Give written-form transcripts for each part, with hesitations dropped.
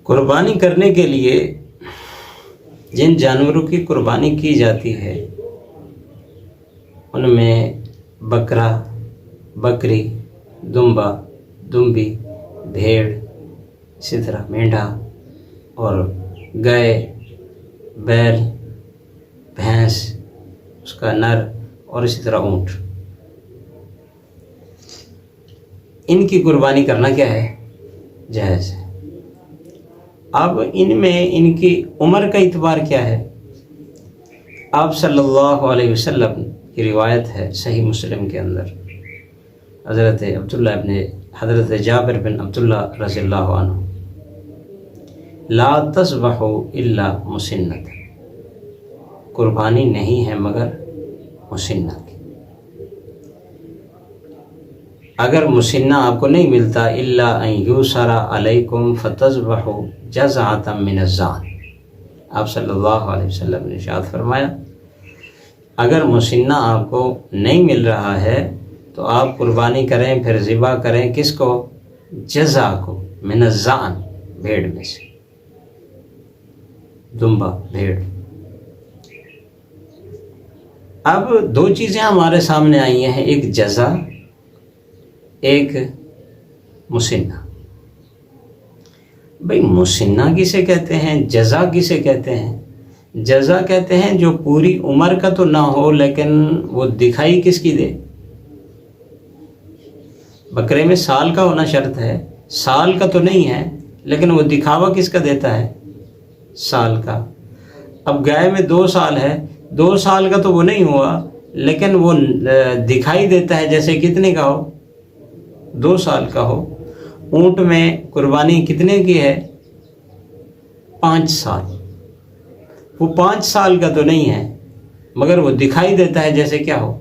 قربانی کرنے کے لیے جن جانوروں کی قربانی کی جاتی ہے ان میں بکرا، بکری، دمبا، دمبی، بھیڑ، اسی طرح مینڈھا اور گائے، بیل، بھینس، اس کا نر، اور اسی طرح اونٹ، ان کی قربانی کرنا کیا ہے؟ جائز ہے۔ اب ان میں ان کی عمر کا اعتبار کیا ہے؟ آپ صلی اللہ علیہ وسلم کی روایت ہے صحیح مسلم کے اندر، حضرت جابر بن عبداللہ رضی اللہ عنہ، لا تذبحوا الا مسنۃ، قربانی نہیں ہے مگر مسنہ کی۔ اگر مسنہ آپ کو نہیں ملتا، الا ان یوسر علیکم فتذبحوا جزعۃ من الضأن، آپ صلی اللہ علیہ وسلم نے ارشاد فرمایا اگر مسنہ آپ کو نہیں مل رہا ہے تو آپ قربانی کریں، پھر ذبح کریں کس کو؟ جزع کو، من الضأن، بھیڑ میں سے، دمبا، بھیڑ۔ اب دو چیزیں ہمارے سامنے آئی ہیں، ایک جزع، ایک مسنہ۔ بھئی مسنہ کسے کہتے ہیں، جزع کسے کہتے ہیں؟ جزع کہتے ہیں جو پوری عمر کا تو نہ ہو لیکن وہ دکھائی کس کی دے؟ بکرے میں سال کا ہونا شرط ہے، سال کا تو نہیں ہے لیکن وہ دکھاوا کس کا دیتا ہے؟ سال کا۔ اب گائے میں 2 سال ہے، 2 سال کا تو وہ نہیں ہوا لیکن وہ دکھائی دیتا ہے جیسے کتنے کا ہو؟ 2 سال کا ہو۔ اونٹ میں قربانی کتنے کی ہے؟ 5 سال۔ وہ 5 سال کا تو نہیں ہے مگر وہ دکھائی دیتا ہے جیسے کیا ہو؟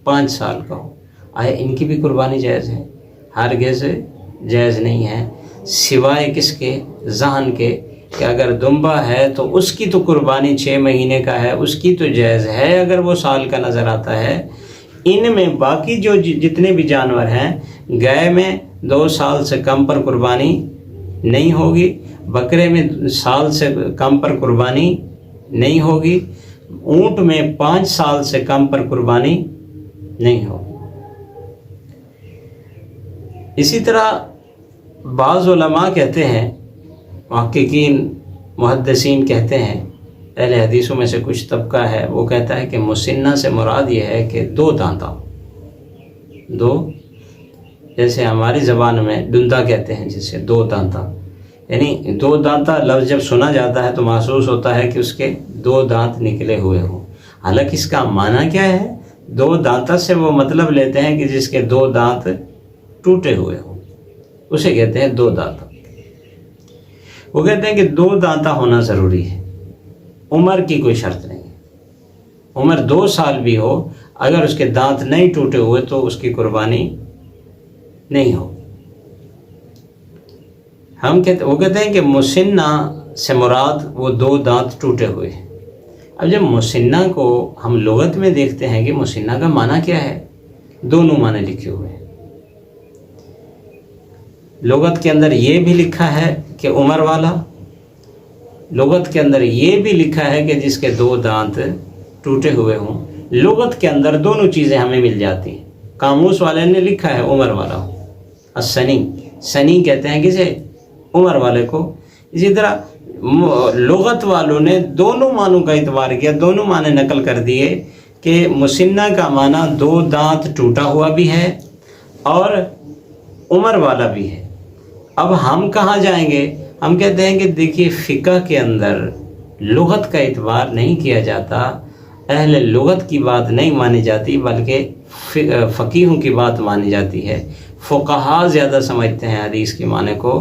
5 سال کا ہو۔ آیا ان کی بھی قربانی جائز ہے؟ ہرگز جائز نہیں ہے، سوائے کس کے؟ ذہن کے، کہ اگر دمبا ہے تو اس کی تو قربانی 6 مہینے کا ہے، اس کی تو جائز ہے اگر وہ سال کا نظر آتا ہے۔ ان میں باقی جو جتنے بھی جانور ہیں، گائے میں 2 سال سے کم پر قربانی نہیں ہوگی، بکرے میں سال سے کم پر قربانی نہیں ہوگی، اونٹ میں 5 سال سے کم پر قربانی نہیں ہوگی۔ اسی طرح بعض علماء کہتے ہیں، محققین، محدثین کہتے ہیں، اہل حدیثوں میں سے کچھ طبقہ ہے وہ کہتا ہے کہ مسنہ سے مراد یہ ہے کہ 2 دانتا، جیسے ہماری زبان میں ڈندا کہتے ہیں جسے 2 دانتا، یعنی 2 دانتا لفظ جب سنا جاتا ہے تو محسوس ہوتا ہے کہ اس کے 2 دانت نکلے ہوئے ہوں، حالانکہ اس کا معنی کیا ہے؟ 2 دانتا سے وہ مطلب لیتے ہیں کہ جس کے 2 دانت ٹوٹے ہوئے ہوں، اسے کہتے ہیں 2 دانتا۔ وہ کہتے ہیں کہ 2 دانتا ہونا ضروری ہے، عمر کی کوئی شرط نہیں ہے، عمر 2 سال بھی ہو اگر اس کے دانت نہیں ٹوٹے ہوئے تو اس کی قربانی نہیں ہو۔ وہ کہتے ہیں کہ مسنہ سے مراد وہ 2 دانت ٹوٹے ہوئے ہیں۔ اب جب مسنہ کو ہم لغت میں دیکھتے ہیں کہ مسنہ کا معنی کیا ہے، دونوں معنی لکھے ہوئے ہیں۔ لغت کے اندر یہ بھی لکھا ہے کہ عمر والا، لغت کے اندر یہ بھی لکھا ہے کہ جس کے 2 دانت ٹوٹے ہوئے ہوں۔ لغت کے اندر دونوں چیزیں ہمیں مل جاتی ہیں۔ قاموس والے نے لکھا ہے عمر والا ہو، السنی، سنی کہتے ہیں کسے؟ عمر والے کو۔ اسی طرح لغت والوں نے دونوں معنوں کا اعتبار کیا، دونوں معنی نقل کر دیے کہ مسنہ کا معنی 2 دانت ٹوٹا ہوا بھی ہے اور عمر والا بھی ہے۔ اب ہم کہاں جائیں گے؟ ہم کہتے ہیں کہ دیکھیے فقہ کے اندر لغت کا اعتبار نہیں کیا جاتا، اہل لغت کی بات نہیں مانی جاتی بلکہ فقیہوں کی بات مانی جاتی ہے۔ فقہا زیادہ سمجھتے ہیں حدیث کے معنی کو،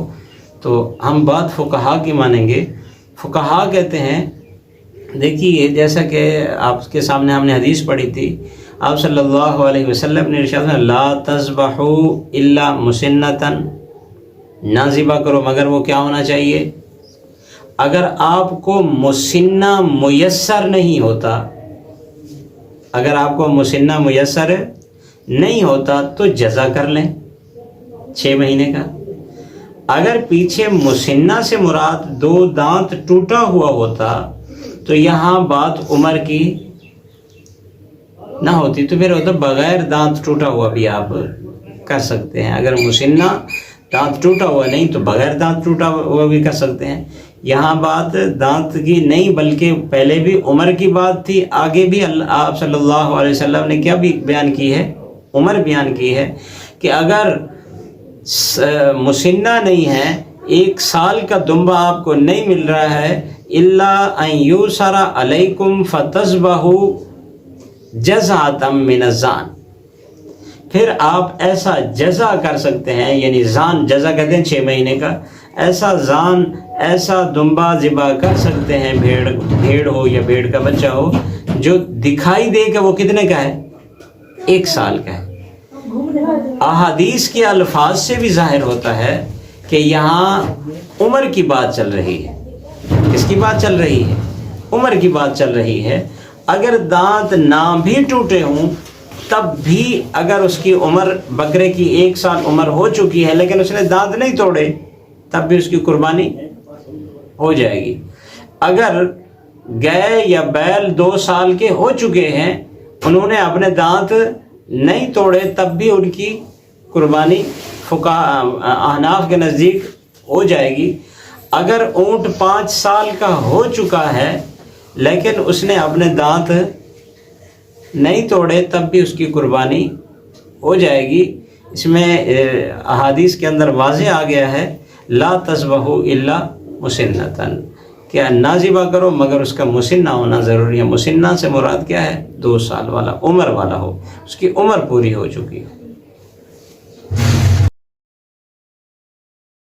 تو ہم بات فقہا کی مانیں گے۔ فقہا کہتے ہیں، دیکھیے جیسا کہ آپ کے سامنے ہم نے حدیث پڑھی تھی، آپ صلی اللہ علیہ وسلم نے ارشاد فرمایا لا تذبحوا الا مسنۃ، نہ ذبح کرو مگر وہ کیا ہونا چاہیے؟ اگر آپ کو مسنہ میسر نہیں ہوتا، اگر آپ کو مسنہ میسر نہیں ہوتا تو جزا کر لیں 6 مہینے کا۔ اگر پیچھے مسنہ سے مراد 2 دانت ٹوٹا ہوا ہوتا تو یہاں بات عمر کی نہ ہوتی، تو پھر ہوتا بغیر دانت ٹوٹا ہوا بھی آپ کر سکتے ہیں۔ اگر مسنہ دانت ٹوٹا ہوا نہیں تو بغیر دانت ٹوٹا ہوا بھی کر سکتے ہیں۔ یہاں بات دانت کی نہیں بلکہ پہلے بھی عمر کی بات تھی، آگے بھی آپ صلی اللہ علیہ وسلم نے کیا بھی بیان کی ہے، عمر بیان کی ہے کہ اگر مسنہ نہیں ہے، 1 سال کا دمبا آپ کو نہیں مل رہا ہے، الا ان یوسر علیکم فتذبحوا جزعۃ من الزان، پھر آپ ایسا جزا کر سکتے ہیں، یعنی زان جزا کہتے ہیں 6 مہینے کا، ایسا زان ایسا دمبا ذبح کر سکتے ہیں، بھیڑ ہو یا بھیڑ کا بچہ ہو، جو دکھائی دے کہ وہ کتنے کا ہے، 1 سال کا ہے۔ احادیث کے الفاظ سے بھی ظاہر ہوتا ہے کہ یہاں عمر کی بات چل رہی ہے۔ کس کی بات چل رہی ہے؟ عمر کی بات چل رہی ہے۔ اگر دانت نہ بھی ٹوٹے ہوں تب بھی اگر اس کی عمر بکرے کی 1 سال عمر ہو چکی ہے لیکن اس نے دانت نہیں توڑے تب بھی اس کی قربانی ہو جائے گی۔ اگر گائے یا بیل 2 سال کے ہو چکے ہیں، انہوں نے اپنے دانت نہیں توڑے تب بھی ان کی قربانی احناف کے نزدیک ہو جائے گی۔ اگر اونٹ 5 سال کا ہو چکا ہے لیکن اس نے اپنے دانت نہیں توڑے تب بھی اس کی قربانی ہو جائے گی۔ اس میں احادیث کے اندر واضح آ گیا ہے لا تذبحوا الا مسنۃ، کیا نہ ذبح کرو مگر اس کا مسنہ ہونا ضروری ہے۔ مسنہ سے مراد کیا ہے؟ 2 سال والا، عمر والا ہو، اس کی عمر پوری ہو چکی ہے۔